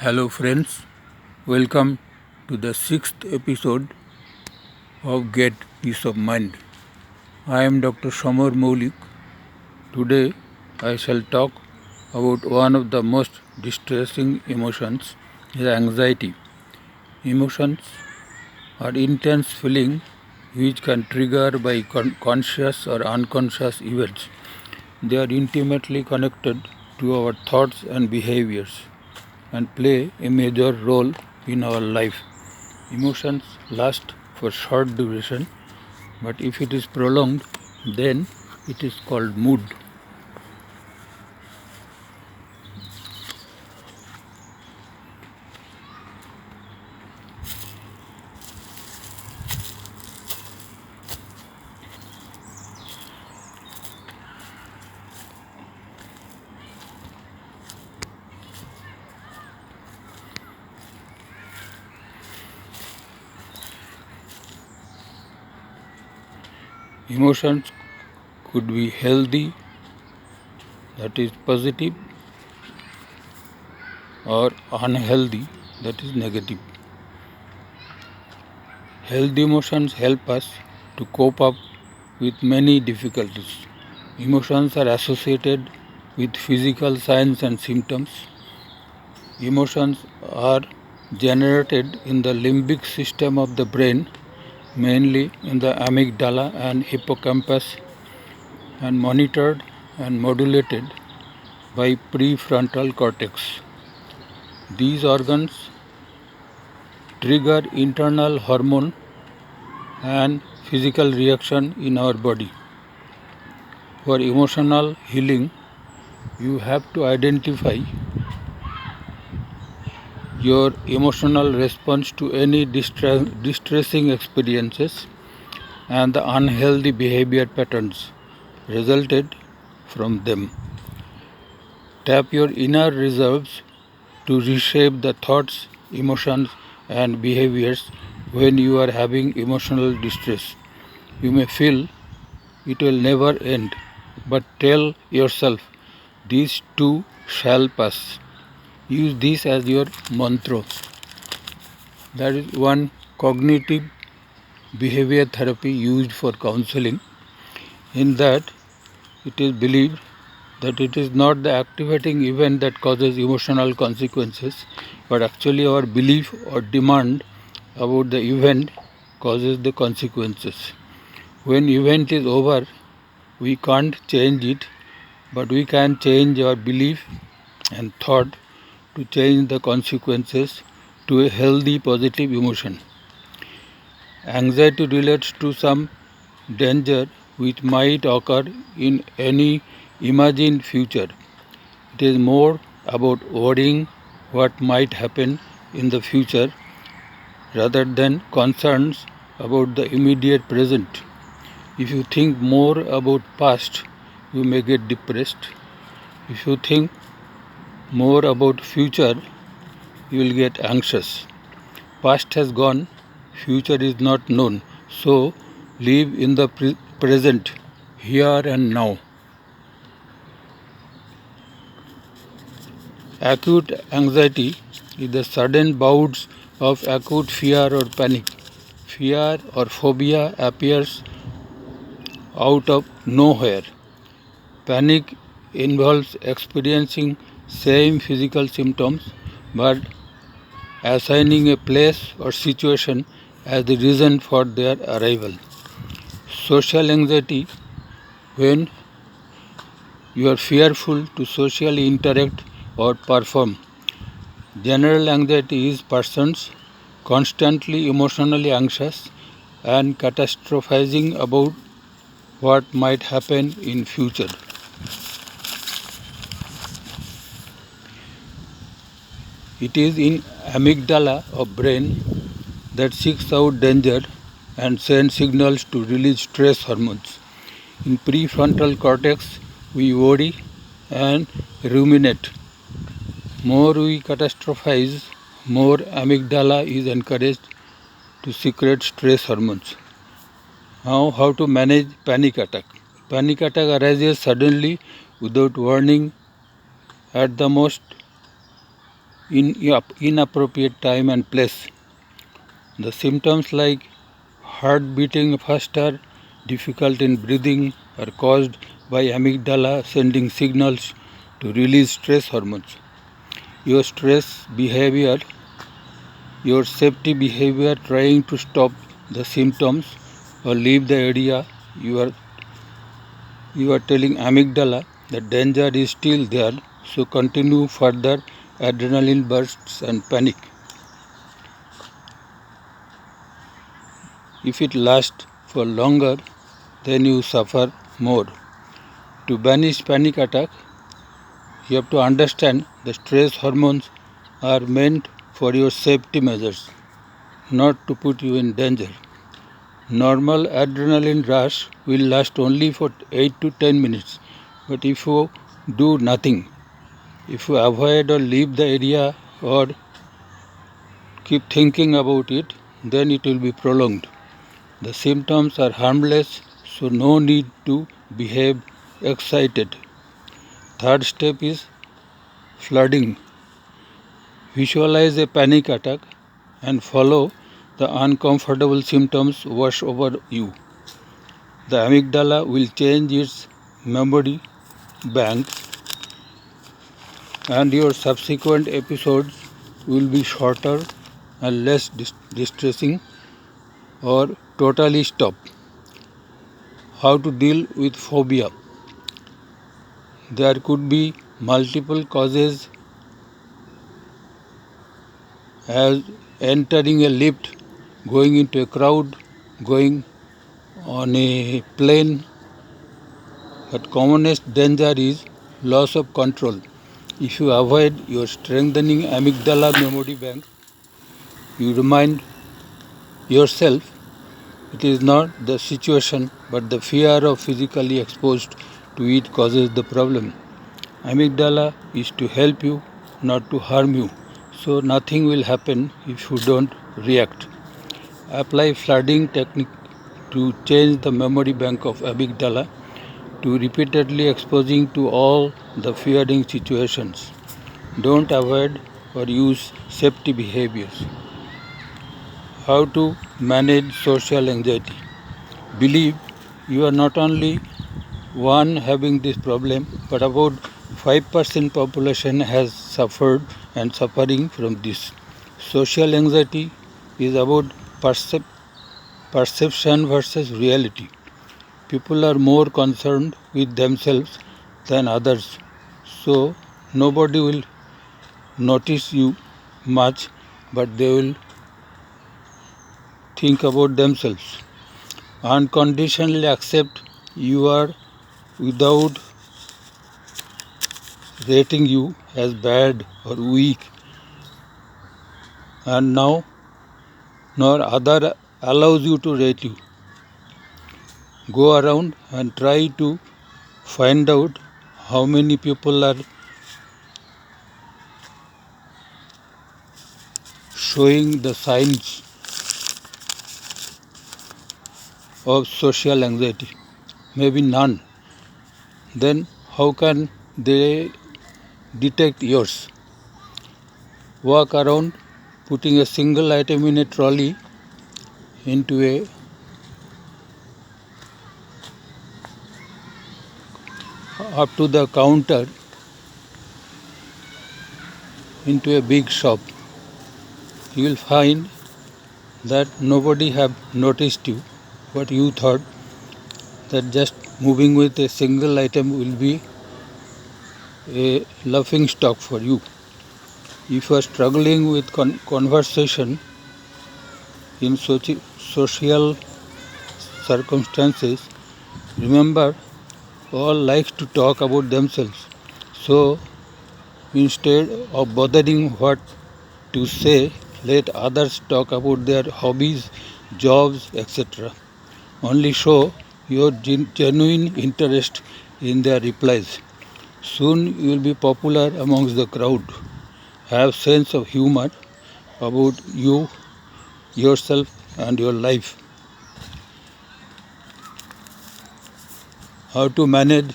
Hello, friends. Welcome to the sixth episode of Get Peace of Mind. I am Dr. Shamar Moulik. Today, I shall talk about one of the most distressing emotions is anxiety. Emotions are intense feelings which can trigger by conscious or unconscious events. They are intimately connected to our thoughts and behaviors and play a major role in our life. Emotions last for short duration, but if it is prolonged, then it is called mood. Emotions could be healthy, that is positive, or unhealthy, that is negative. Healthy emotions help us to cope up with many difficulties. Emotions are associated with physical signs and symptoms. Emotions are generated in the limbic system of the brain, mainly in the amygdala and hippocampus, and monitored and modulated by prefrontal cortex. These organs trigger internal hormone and physical reaction in our body. For emotional healing, you have to identify your emotional response to any distressing experiences and the unhealthy behavior patterns resulted from them. Tap your inner reserves to reshape the thoughts, emotions, and behaviors when you are having emotional distress. You may feel it will never end, but tell yourself, this too shall pass. Use this as your mantra. That is one cognitive behavior therapy used for counseling. In that, it is believed that it is not the activating event that causes emotional consequences, but actually our belief or demand about the event causes the consequences. When event is over, we can't change it, but we can change our belief and thought to change the consequences to a healthy positive emotion. Anxiety relates to some danger which might occur in any imagined future. It is more about worrying what might happen in the future rather than concerns about the immediate present. If you think more about past, you may get depressed. If you think more about future, you will get anxious. Past has gone, future is not known. So live in the present, here and now. Acute anxiety is the sudden bouts of acute fear or panic. Fear or phobia appears out of nowhere. Panic involves experiencing same physical symptoms but assigning a place or situation as the reason for their arrival. Social anxiety, when you are fearful to socially interact or perform. General anxiety is persons constantly emotionally anxious and catastrophizing about what might happen in future. It is in amygdala of brain that seeks out danger and sends signals to release stress hormones. In prefrontal cortex, we worry and ruminate. More we catastrophize, more amygdala is encouraged to secrete stress hormones. Now, how to manage panic attack? Panic attack arises suddenly without warning at the most in inappropriate time and place. The symptoms like heart beating faster, difficulty in breathing are caused by amygdala sending signals to release stress hormones. Your stress behavior, your safety behavior trying to stop the symptoms or leave the area, you are telling amygdala that danger is still there, so continue further adrenaline bursts and panic. If it lasts for longer, then you suffer more. To banish panic attack, you have to understand the stress hormones are meant for your safety measures, not to put you in danger. Normal adrenaline rush will last only for 8 to 10 minutes, but if you do nothing, if you avoid or leave the area or keep thinking about it, then it will be prolonged. The symptoms are harmless, so no need to behave excited. Third step is flooding. Visualize a panic attack and follow the uncomfortable symptoms wash over you. The amygdala will change its memory bank and your subsequent episodes will be shorter and less distressing or totally stop. How to deal with phobia? There could be multiple causes as entering a lift, going into a crowd, going on a plane, but commonest danger is loss of control. If you avoid your strengthening amygdala memory bank, you remind yourself it is not the situation but the fear of physically exposed to it causes the problem. Amygdala is to help you, not to harm you. So nothing will happen if you don't react. Apply flooding technique to change the memory bank of amygdala to repeatedly exposing to all the fearing situations. Don't avoid or use safety behaviors. How to manage social anxiety? Believe you are not only one having this problem, but about 5% population has suffered and suffering from this. Social anxiety is about perception versus reality. People are more concerned with themselves than others, so nobody will notice you much, but they will think about themselves. Unconditionally accept you are without rating you as bad or weak, and now nor other allows you to rate you. Go around and try to find out how many people are showing the signs of social anxiety. Maybe none. Then how can they detect yours? Walk around putting a single item in a trolley into a up to the counter into a big shop. You will find that nobody have noticed you, what you thought that just moving with a single item will be a laughing stock for you. If you are struggling with conversation in social circumstances, remember all like to talk about themselves. So instead of bothering what to say, let others talk about their hobbies, jobs, etc. Only show your genuine interest in their replies. Soon you will be popular amongst the crowd. Have sense of humor about you, yourself and your life. How to manage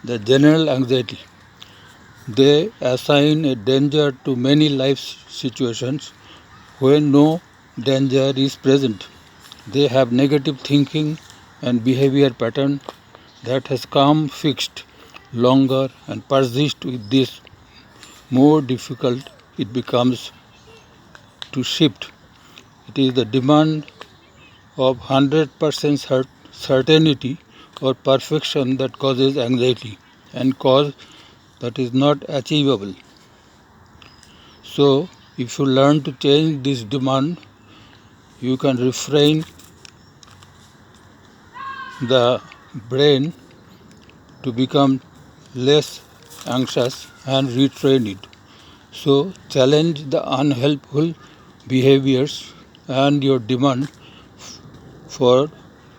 the general anxiety. They assign a danger to many life situations when no danger is present. They have negative thinking and behavior pattern that has come fixed longer and persist with this more difficult it becomes to shift. It is the demand of 100% certainty or perfection that causes anxiety and cause that is not achievable. So, if you learn to change this demand, you can refrain the brain to become less anxious and retrain it. So, challenge the unhelpful behaviors and your demand for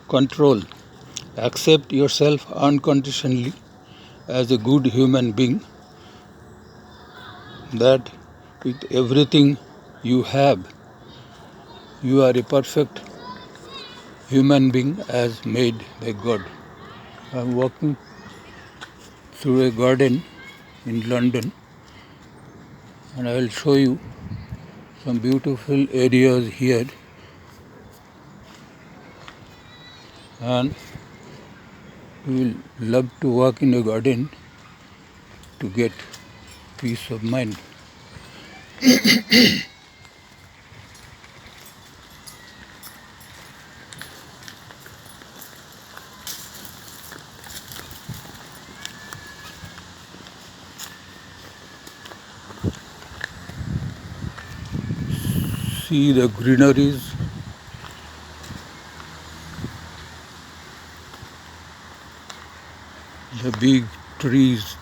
control. Accept yourself unconditionally as a good human being, that with everything you have, you are a perfect human being as made by God. I am walking through a garden in London, and I will show you some beautiful areas here, and we will love to walk in a garden to get peace of mind. See the greeneries, the big trees,